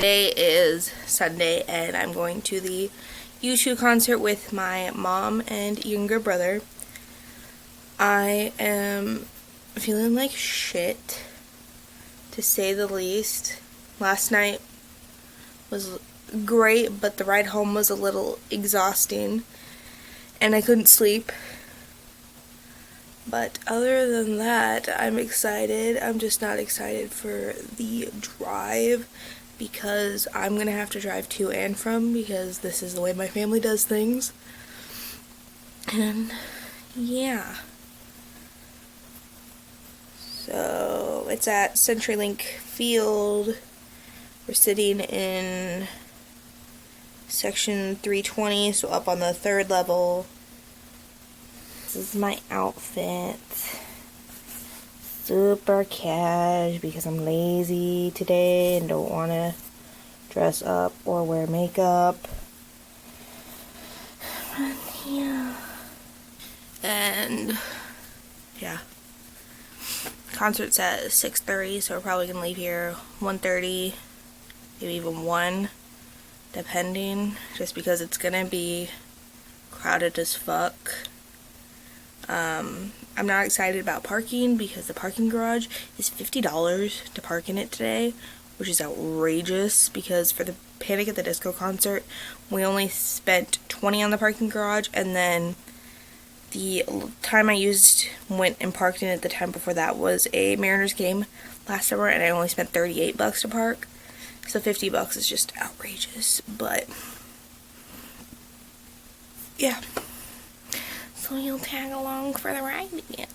Today is Sunday and I'm going to the U2 concert with my mom and younger brother. I am feeling like shit, to say the least. Last night was great, but the ride home was a little exhausting and I couldn't sleep. But other than that, I'm excited. I'm just not excited for the drive because I'm going to have to drive to and from because this is the way my family does things. And yeah. So it's at CenturyLink Field. We're sitting in section 320, so up on the third level. This is my outfit. Super cash because I'm lazy today and don't want to dress up or wear makeup. But yeah. And yeah. Concert's at 6:30, so we're probably going to leave here 1:30, maybe even 1, depending, just because it's going to be crowded as fuck. I'm not excited about parking because the parking garage is $50 to park in it today, which is outrageous because for the Panic at the Disco concert, we only spent $20 on the parking garage, and then the time I went and parked in it the time before that was a Mariners game last summer, and I only spent $38 to park, so $50 is just outrageous, but yeah. So you'll tag along for the ride again.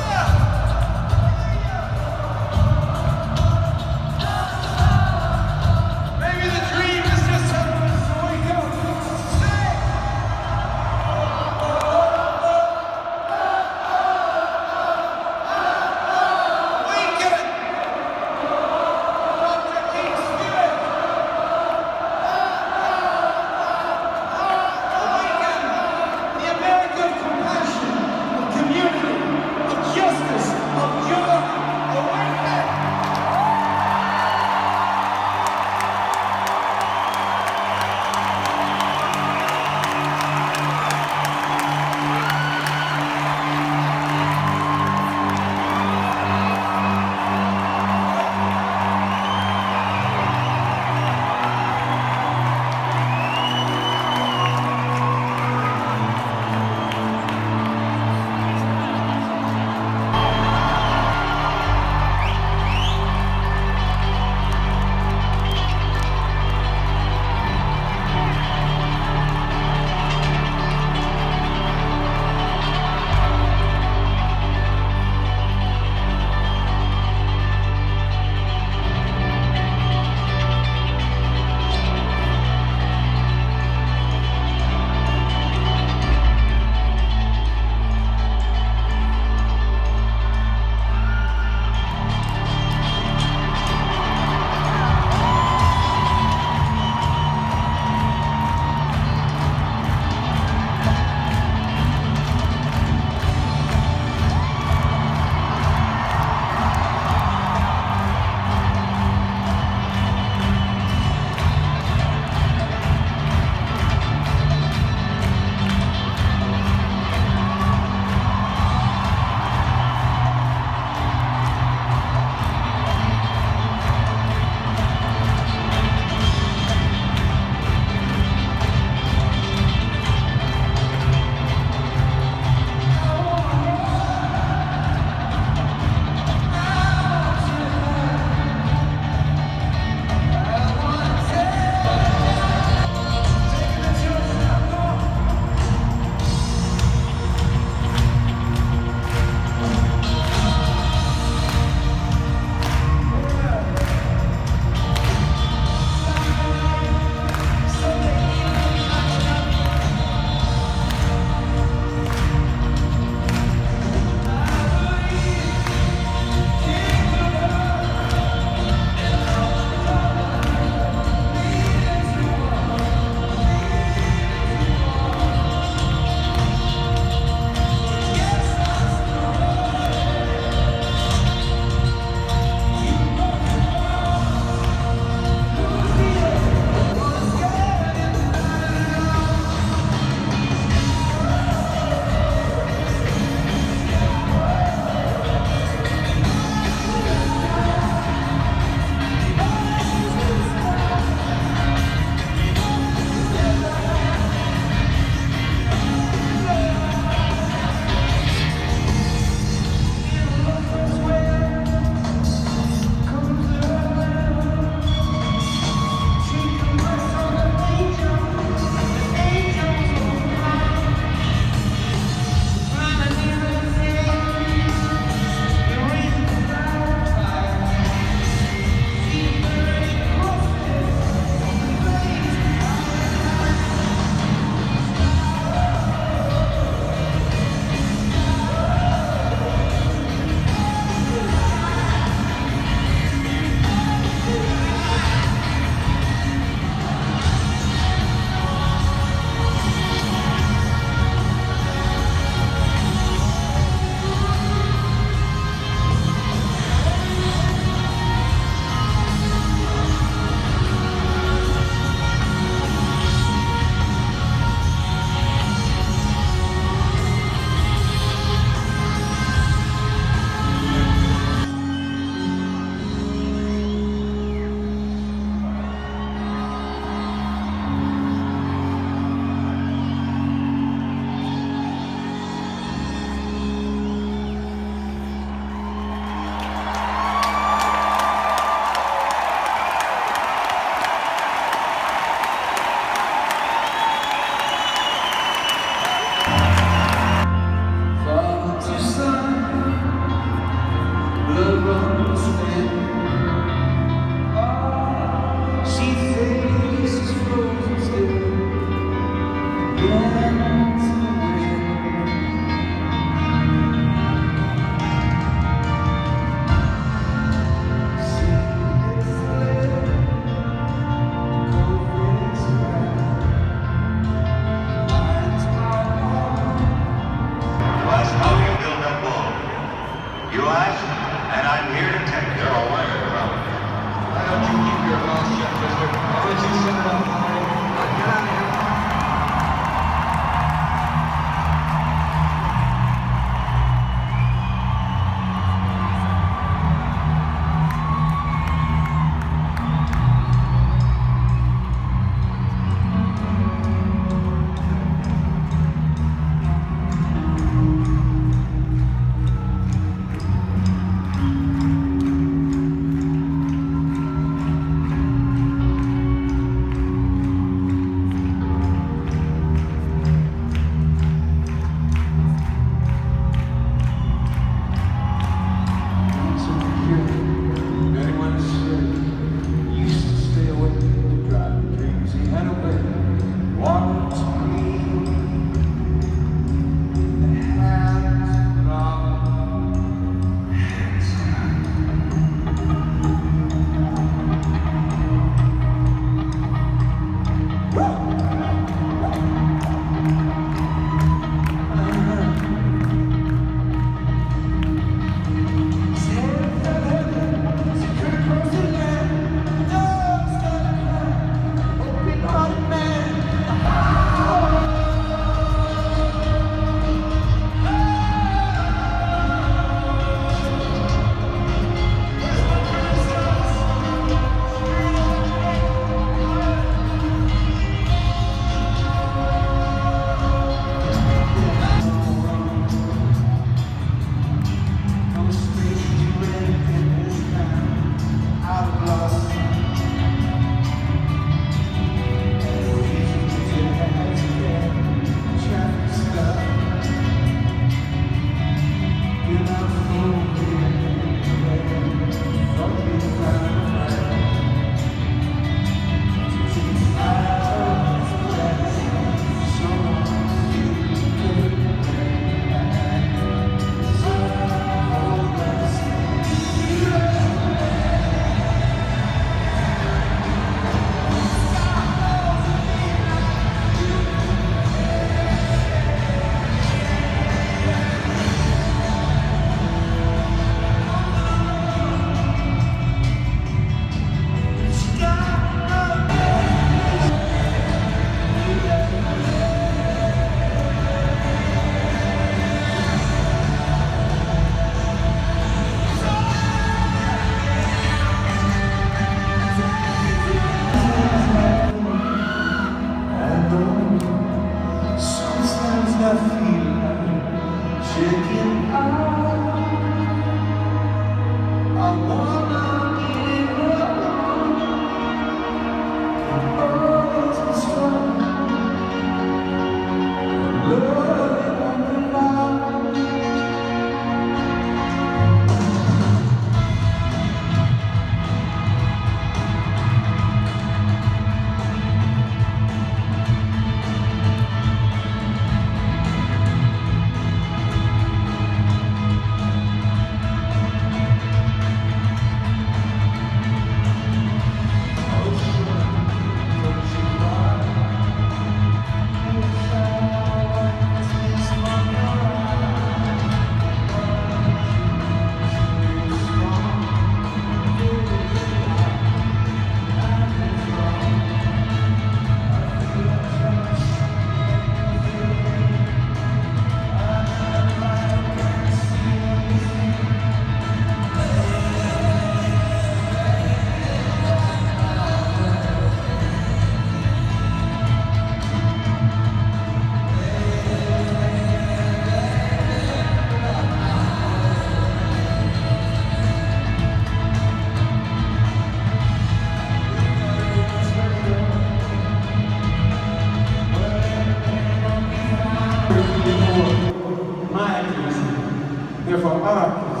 characters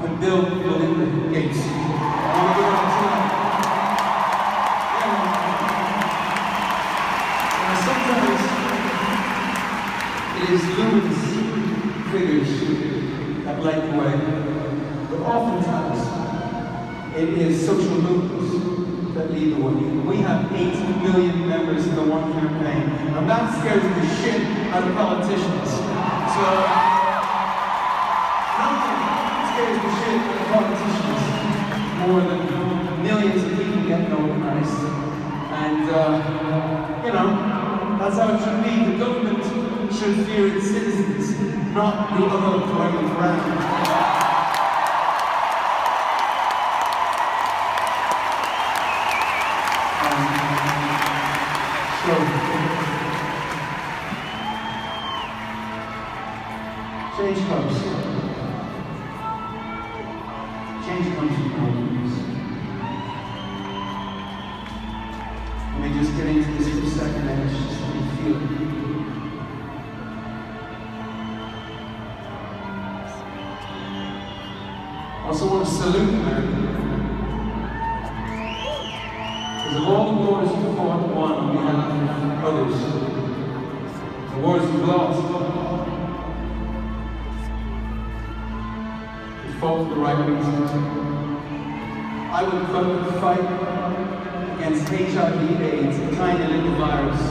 when built within the gates. And we're going to tonight. Sometimes it is luminous figures that light the way, but oftentimes it is social movements that lead the way. We have 8 million members in the One campaign. I'm not scared of the shit out of politicians. So, nothing scares the shit out of politicians more than millions of people getting organized. And, you know, that's how it should be. The government should fear its citizens, not the other way around. So, change comes. Change comes from problems. Let me just get into this for a second and just let me feel it. I also want to salute America. Because of all the wars you fought and won on behalf of others, the wars you've lost, you fought for the right reasons. I would put the fight against HIV/AIDS, a tiny little virus,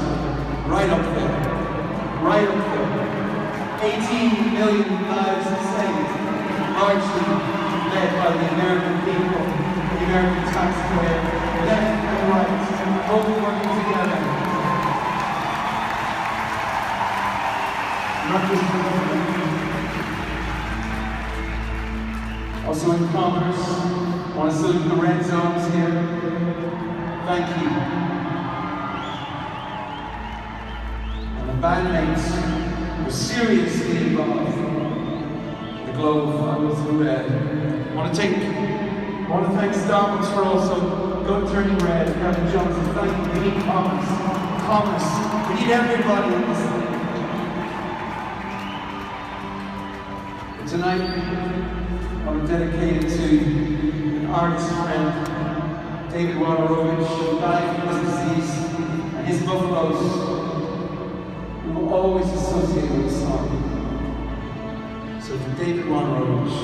right up there. Right up there. 18 million lives saved, largely led by the American people, the American taxpayer, left and right, both working together. Not just for government. Also in commerce, I want to salute the red zones here. Thank you. And the bandmates were seriously involved. The globe through red. I want to thank Tompkins for also turning red. Kevin Johnson, thank you. We need commerce. Commerce. We need everybody in this thing. And tonight, I want to dedicate it to an artist friend, David Wadarovich, who died from this disease, and his buffaloes, who were always associated with the song. So for David Wadarovich.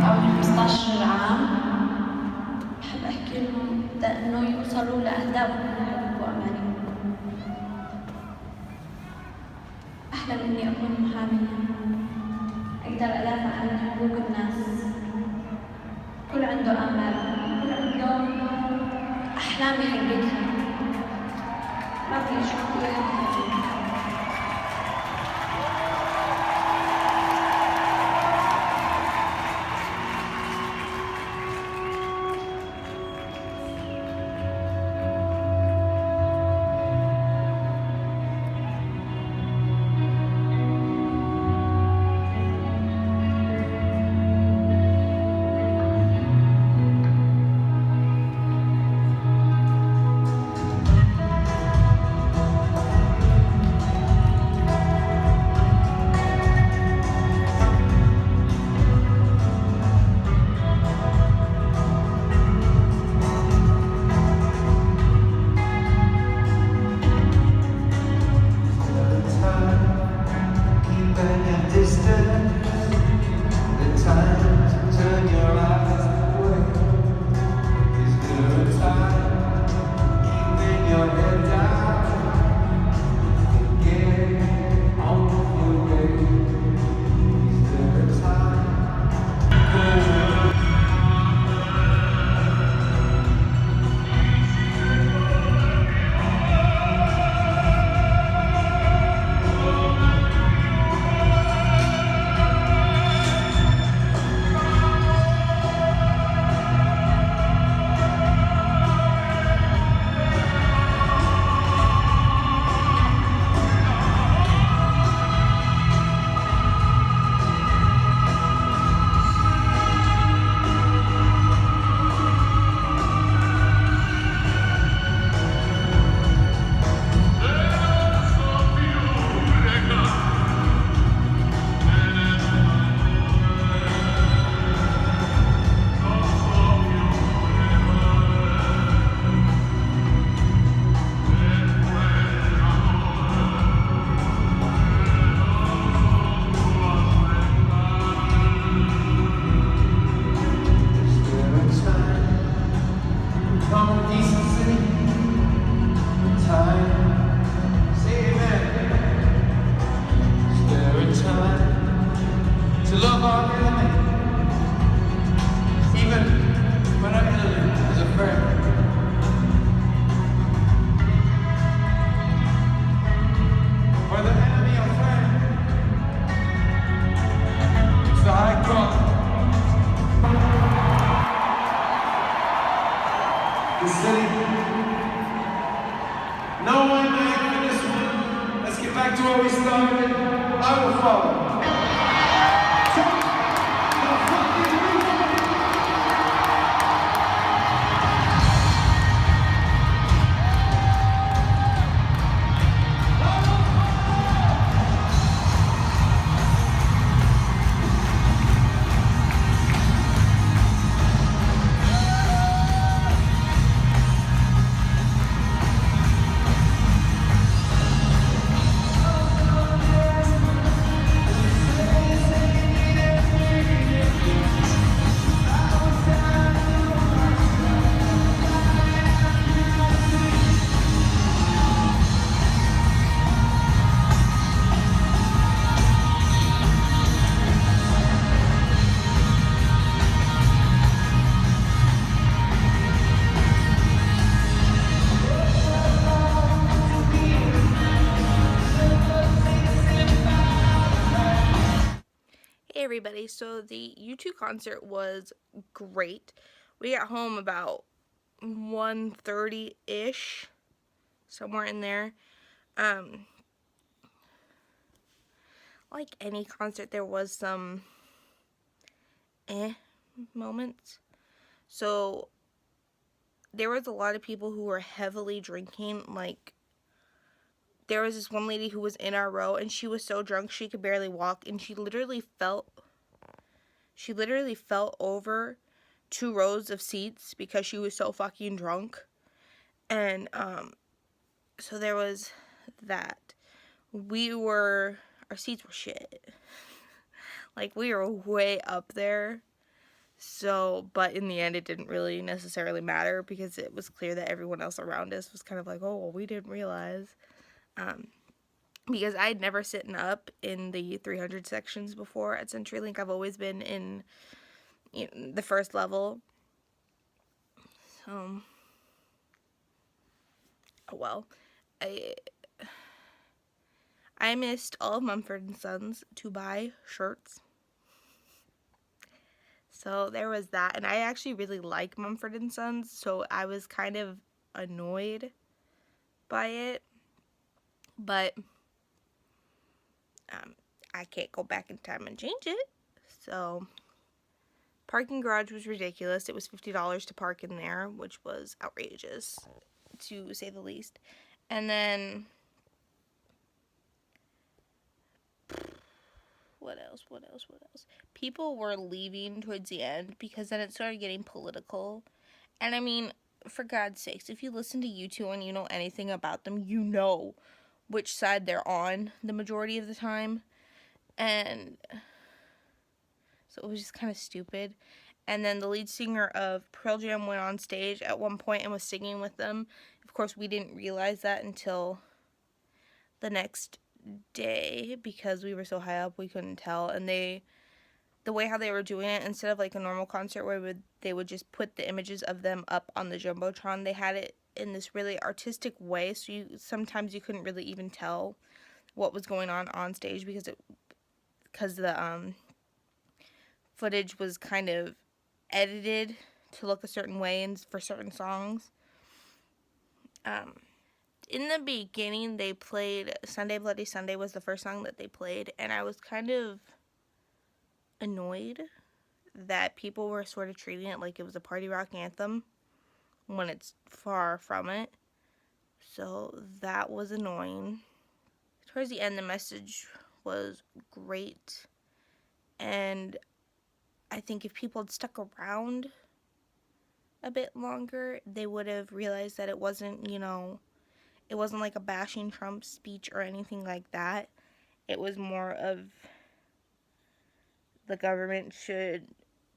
أول 15 عام بحب أحكي لهم إنه يوصلوا لأهدافهم وحلمهم وأمانيهم. أحلم إني أكون محامية، أقدر أدافع عن حقوق الناس. كل عنده آمال، كل عنده أحلام يحققها. ما في شيء يحققها. Back to where we started, I will follow. Hey everybody, so the U2 concert was great. We got home about 1:30-ish, somewhere in there. Like any concert, there was some moments. So there was a lot of people who were heavily drinking. Like, there was this one lady who was in our row, and she was so drunk she could barely walk, and she literally fell over 2 rows of seats because she was so fucking drunk. And so there was that. Our seats were shit. Like, we were way up there. So, but in the end, it didn't really necessarily matter because it was clear that everyone else around us was kind of like, oh, well, we didn't realize. Because I'd never sitting up in the 300 sections before at CenturyLink. I've always been in, the first level. So, oh well. I missed all of Mumford Sons to buy shirts. So there was that, and I actually really like Mumford & Sons, so I was kind of annoyed by it, but I can't go back in time and change it. So parking garage was ridiculous. It was $50 to park in there, which was outrageous, to say the least. And then what else? People were leaving towards the end because then it started getting political. And I mean, for God's sakes, if you listen to U2 and you know anything about them, you know which side they're on the majority of the time. And so it was just kind of stupid. And then the lead singer of Pearl Jam went on stage at one point and was singing with them. Of course, we didn't realize that until the next day because we were so high up we couldn't tell. And the way how they were doing it, instead of like a normal concert where they would just put the images of them up on the Jumbotron, they had it in this really artistic way, so sometimes you couldn't really even tell what was going on stage because the footage was kind of edited to look a certain way and for certain songs. In the beginning, they played Sunday Bloody Sunday was the first song that they played, and I was kind of annoyed that people were sort of treating it like it was a party rock anthem when it's far from it. So that was annoying. Towards the end, the message was great, and I think if people had stuck around a bit longer, they would have realized that it wasn't, it wasn't like a bashing Trump speech or anything like that. It was more of the government should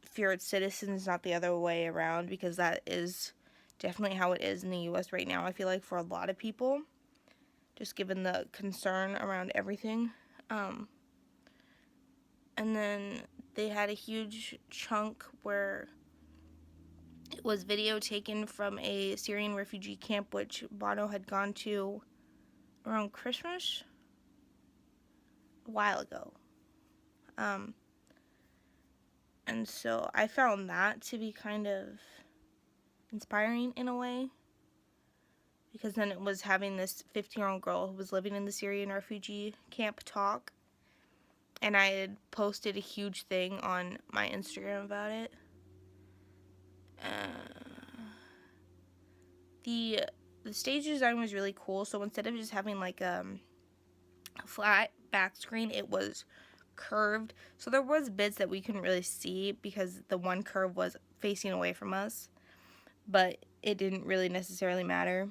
fear its citizens, not the other way around, because that is definitely how it is in the U.S. right now, I feel like, for a lot of people, just given the concern around everything. And then they had a huge chunk where it was video taken from a Syrian refugee camp, which Bono had gone to around Christmas a while ago. And so I found that to be kind of inspiring in a way. because then it was having this 15-year-old girl who was living in the Syrian refugee camp talk. And I had posted a huge thing on my Instagram about it. The stage design was really cool. So instead of just having like a flat back screen, it was curved. So there was bits that we couldn't really see because the one curve was facing away from us. But it didn't really necessarily matter.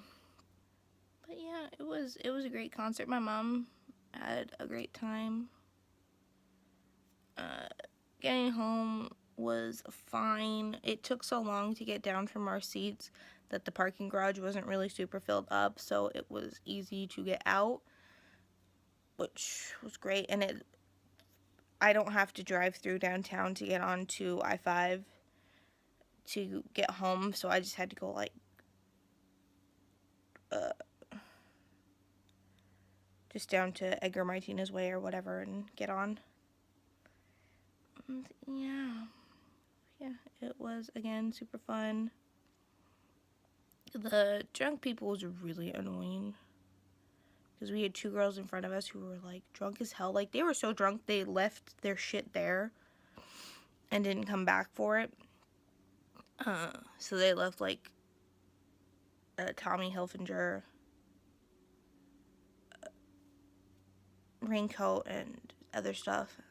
But yeah, it was a great concert. My mom had a great time. Getting home was fine. It took so long to get down from our seats that the parking garage wasn't really super filled up, so it was easy to get out, which was great. And I don't have to drive through downtown to get onto I-5 to get home, so I just had to go like just down to Edgar Martinez Way or whatever and get on. And yeah, it was, again, super fun. The drunk people was really annoying because we had two girls in front of us who were like drunk as hell. Like, they were so drunk they left their shit there and didn't come back for it. So they left like a Tommy Hilfiger raincoat and other stuff.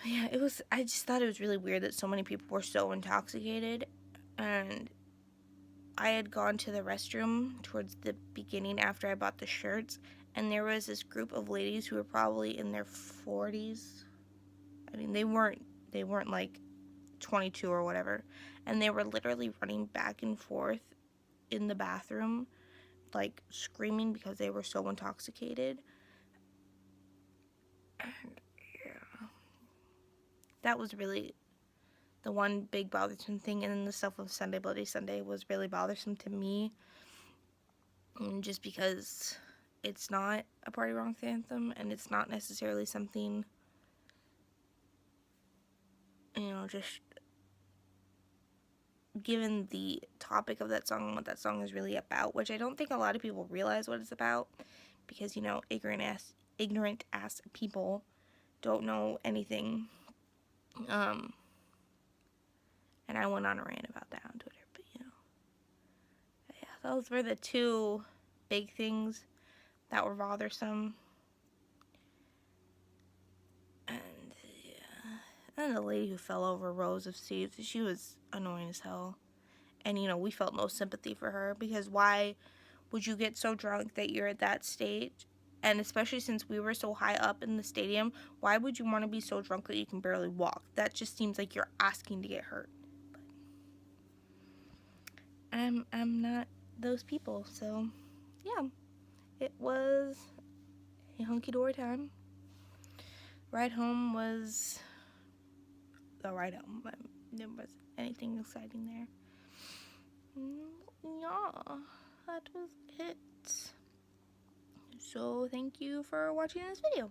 Yeah, I just thought it was really weird that so many people were so intoxicated. And I had gone to the restroom towards the beginning after I bought the shirts, and there was this group of ladies who were probably in their 40s. I mean, they weren't like 22 or whatever, and they were literally running back and forth in the bathroom, like screaming because they were so intoxicated. And yeah, that was really the one big bothersome thing. And then the stuff with Sunday Bloody Sunday was really bothersome to me, and just because it's not a party rock anthem and it's not necessarily something, just given the topic of that song and what that song is really about, which I don't think a lot of people realize what it's about, because ignorant ass people don't know anything. And I went on a rant about that on Twitter, but yeah, those were the two big things that were bothersome. And yeah, and the lady who fell over rows of seats, she was annoying as hell. And we felt no sympathy for her, because why would you get so drunk that you're at that stage? And especially since we were so high up in the stadium, why would you want to be so drunk that you can barely walk? That just seems like you're asking to get hurt. But I'm not those people, so yeah. It was a hunky-dory time. Ride home was the ride home, but there wasn't anything exciting there. Yeah, that was it. So thank you for watching this video.